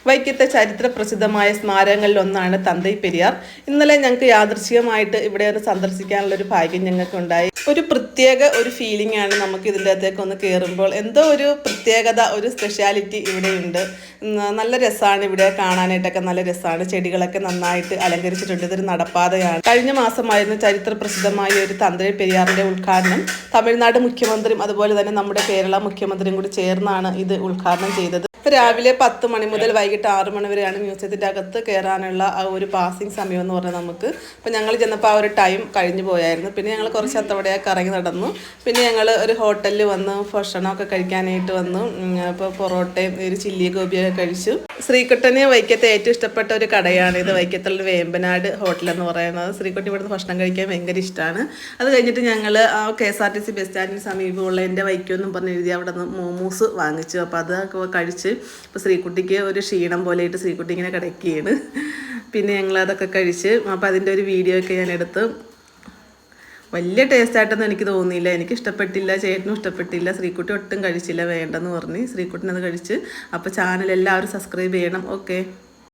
വൈക്കത്തെ ചരിത്ര പ്രസിദ്ധമായ സ്മാരകങ്ങളിൽ ഒന്നാണ് തന്തൈ പെരിയാർ. ഇന്നലെ ഞങ്ങൾക്ക് യാദൃശ്ചികമായിട്ട് ഇവിടെ ഒന്ന് സന്ദർശിക്കാനുള്ള ഒരു ഭാഗ്യം ഞങ്ങൾക്ക് ഉണ്ടായി. ഒരു പ്രത്യേക ഒരു ഫീലിംഗ് ആണ് നമുക്ക് ഇതിൻ്റെ അകത്തേക്ക് ഒന്ന് കയറുമ്പോൾ. എന്തോ ഒരു പ്രത്യേകത, ഒരു സ്പെഷ്യാലിറ്റി ഇവിടെയുണ്ട്. നല്ല രസമാണ് ഇവിടെ കാണാനായിട്ടൊക്കെ, നല്ല രസമാണ്. ചെടികളൊക്കെ നന്നായിട്ട് അലങ്കരിച്ചിട്ടുണ്ട്. ഇതൊരു നടപ്പാതയാണ്. കഴിഞ്ഞ മാസമായിരുന്നു ചരിത്ര പ്രസിദ്ധമായ ഒരു തന്തൈ പെരിയാറിൻ്റെ ഉദ്ഘാടനം. തമിഴ്നാട് മുഖ്യമന്ത്രിയും അതുപോലെ തന്നെ നമ്മുടെ കേരള മുഖ്യമന്ത്രിയും കൂടി ചേർന്നാണ് ഇത് ഉദ്ഘാടനം ചെയ്തത്. രാവിലെ 10 മണി മുതൽ വൈകിട്ട് 6 മണി വരെയാണ് മ്യൂസിയത്തിൻ്റെ അകത്ത് കയറാനുള്ള ആ ഒരു പാസിംഗ് സമയം എന്ന് പറഞ്ഞാൽ നമുക്ക്. അപ്പോൾ ഞങ്ങൾ ചെന്നപ്പോൾ ആ ഒരു ടൈം കഴിഞ്ഞു പോയായിരുന്നു. പിന്നെ ഞങ്ങൾ കുറച്ച് അത്തവണയൊക്കെ ഇറങ്ങി നടന്നു. പിന്നെ ഞങ്ങൾ ഒരു ഹോട്ടലിൽ വന്ന് ഭക്ഷണമൊക്കെ കഴിക്കാനായിട്ട് വന്നു. അപ്പോൾ പൊറോട്ടയും ഒരു ചില്ലി ഗോപിയൊക്കെ കഴിച്ചു. ശ്രീകുട്ടന് വൈക്കത്തെ ഏറ്റവും ഇഷ്ടപ്പെട്ട ഒരു കടയാണ് ഇത്, വൈക്കത്തുള്ള വേമ്പനാട് ഹോട്ടൽ എന്ന് പറയുന്നത്. ശ്രീകുട്ടി ഇവിടുന്ന് ഭക്ഷണം കഴിക്കാൻ ഭയങ്കര ഇഷ്ടമാണ്. അത് കഴിഞ്ഞിട്ട് ഞങ്ങൾ ആ KSRTC ബസ് സ്റ്റാൻഡിന് സമീപമുള്ള എൻ്റെ വൈക്കമെന്നും പറഞ്ഞ് എഴുതി അവിടെ നിന്ന് മോമോസ് വാങ്ങിച്ചു. അപ്പോൾ അതൊക്കെ കഴിച്ച് ഇപ്പോൾ ശ്രീകുട്ടിക്ക് ഒരു ക്ഷീണം പോലെയായിട്ട് ശ്രീകുട്ടി ഇങ്ങനെ കിടക്കുകയാണ്. പിന്നെ ഞങ്ങളതൊക്കെ കഴിച്ച് അപ്പോൾ അതിൻ്റെ ഒരു വീഡിയോ ഒക്കെ ഞാൻ എടുത്ത്. വലിയ ടേസ്റ്റായിട്ടൊന്നും എനിക്ക് തോന്നിയില്ല, എനിക്ക് ഇഷ്ടപ്പെട്ടില്ല, ചേട്ടനും ഇഷ്ടപ്പെട്ടില്ല. ശ്രീകുട്ടി ഒട്ടും കഴിച്ചില്ല, വേണ്ടെന്ന് പറഞ്ഞ് ശ്രീകുട്ടിനത് കഴിച്ച്. അപ്പോൾ ചാനൽ എല്ലാവരും സബ്സ്ക്രൈബ് ചെയ്യണം. ഓക്കെ.